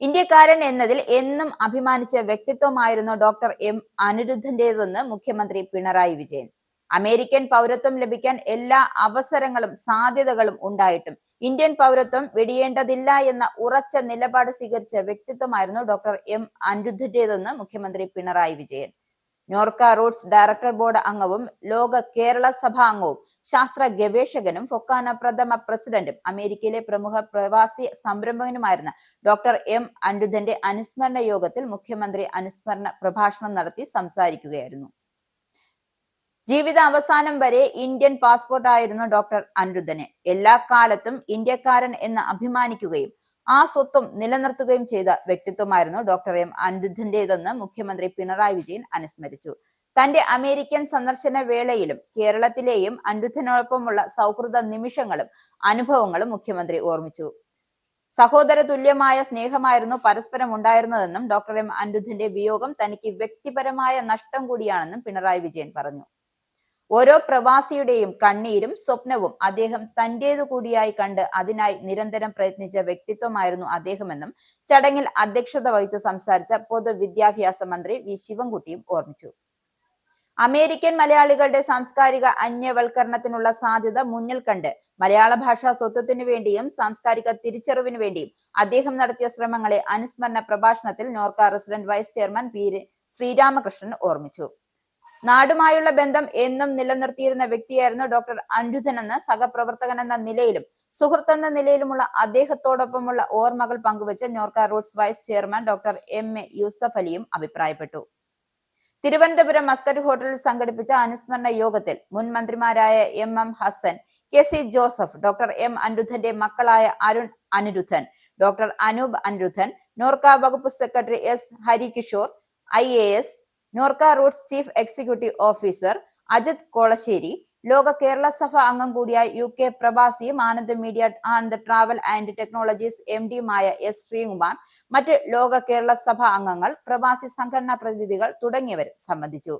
ഇന്ത്യക്കാരൻ എന്നതിൽ എന്നും അഭിമാനിച്ച വ്യക്തിത്വമായിരുന്നു ഡോക്ടർ എം അനിരുദ്ധന്റേതെന്ന് മുഖ്യമന്ത്രി പിണറായി വിജയൻ. അമേരിക്കൻ പൗരത്വം ലഭിക്കാൻ എല്ലാ അവസരങ്ങളും സാധ്യതകളും ഉണ്ടായിട്ടും ഇന്ത്യൻ പൗരത്വം വെടിയേണ്ടതില്ല എന്ന ഉറച്ച നിലപാട് സ്വീകരിച്ച വ്യക്തിത്വമായിരുന്നു ഡോക്ടർ എം അനിരുദ്ധന്റേതെന്ന് മുഖ്യമന്ത്രി Pinarayi Vijayan. Norka Roots director board അംഗവും ലോക കേരള സഭ അംഗവും ശാസ്ത്ര ഗവേഷകനും ഫൊക്കാന പ്രഥമ പ്രസിഡന്റും അമേരിക്കയിലെ പ്രമുഖ പ്രവാസി സംരംഭകനുമായിരുന്ന ഡോക്ടർ എം അനിരുദ്ധന്റെ അനുസ്മരണ യോഗത്തിൽ മുഖ്യമന്ത്രി അനുസ്മരണ പ്രഭാഷണം നടത്തി സംസാരിക്കുകയായിരുന്നു. ജീവിത അവസാനം വരെ ഇന്ത്യൻ പാസ്പോർട്ട് ആയിരുന്നു ഡോക്ടർ അനിരുദ്ധന്. എല്ലാ കാലത്തും ഇന്ത്യക്കാരൻ എന്ന് അഭിമാനിക്കുകയും ആ സ്വത്വം നിലനിർത്തുകയും ചെയ്ത വ്യക്തിത്വമായിരുന്നു ഡോക്ടർ എം അനിരുദ്ധന്റേതെന്ന് മുഖ്യമന്ത്രി പിണറായി വിജയൻ അനുസ്മരിച്ചു. തന്റെ അമേരിക്കൻ സന്ദർശന വേളയിലും കേരളത്തിലെയും അനിരുദ്ധനോടൊപ്പമുള്ള സൗഹൃദ നിമിഷങ്ങളും അനുഭവങ്ങളും മുഖ്യമന്ത്രി ഓർമ്മിച്ചു. സഹോദര തുല്യമായ സ്നേഹമായിരുന്നു പരസ്പരം ഉണ്ടായിരുന്നതെന്നും ഡോക്ടർ എം അനിരുദ്ധന്റെ വിയോഗം തനിക്ക് വ്യക്തിപരമായ നഷ്ടം കൂടിയാണെന്നും പിണറായി വിജയൻ പറഞ്ഞു. ഓരോ പ്രവാസിയുടെയും കണ്ണീരും സ്വപ്നവും അദ്ദേഹം തന്റേതു കൂടിയായി കണ്ട് അതിനായി നിരന്തരം പ്രയത്നിച്ച വ്യക്തിത്വമായിരുന്നു അദ്ദേഹമെന്നും ചടങ്ങിൽ അധ്യക്ഷത വഹിച്ചു സംസാരിച്ച പൊതുവിദ്യാഭ്യാസ മന്ത്രി വി ശിവൻകുട്ടിയും ഓർമ്മിച്ചു. അമേരിക്കൻ മലയാളികളുടെ സാംസ്കാരിക അന്യവൽക്കരണത്തിനുള്ള സാധ്യത മുന്നിൽ കണ്ട് മലയാള ഭാഷാ സ്വത്വത്തിനു വേണ്ടിയും സാംസ്കാരിക തിരിച്ചറിവിനു വേണ്ടിയും അദ്ദേഹം നടത്തിയ ശ്രമങ്ങളെ അനുസ്മരണ പ്രഭാഷണത്തിൽ Norka resident vice chairman P Sreeramakrishnan ഓർമ്മിച്ചു. നാടുമായുള്ള ബന്ധം എന്നും നിലനിർത്തിയിരുന്ന വ്യക്തിയായിരുന്നു ഡോക്ടർ അനിരുദ്ധനെന്ന് സഹപ്രവർത്തകൻ എന്ന നിലയിലും സുഹൃത്തെന്ന നിലയിലുമുള്ള അദ്ദേഹത്തോടൊപ്പമുള്ള ഓർമ്മകൾ പങ്കുവച്ച് Norka roots vice chairman doctor M A Yusuf അലിയും അഭിപ്രായപ്പെട്ടു. തിരുവനന്തപുരം മസ്കറ്റ് ഹോട്ടലിൽ സംഘടിപ്പിച്ച അനുസ്മരണ യോഗത്തിൽ മുൻ മന്ത്രിമാരായ M M Hassan, K C Joseph, doctor M അനിരുദ്ധന്റെ മക്കളായ അരുൺ അനിരുദ്ധൻ, ഡോക്ടർ അനൂപ് അനിരുദ്ധൻ, നോർക്ക വകുപ്പ് secretary S Harikishore IAS, Norka roots chief executive officer Ajith Kolassery, Loka Kerala Sabha അംഗം കൂടിയായ UK പ്രവാസിയും Anand media and travel and technologies MD-യുമായ S ശ്രീകുമാർ, മറ്റ് ലോക കേരള സഭ അംഗങ്ങൾ, പ്രവാസി സംഘടനാ പ്രതിനിധികൾ തുടങ്ങിയവർ സംബന്ധിച്ചു.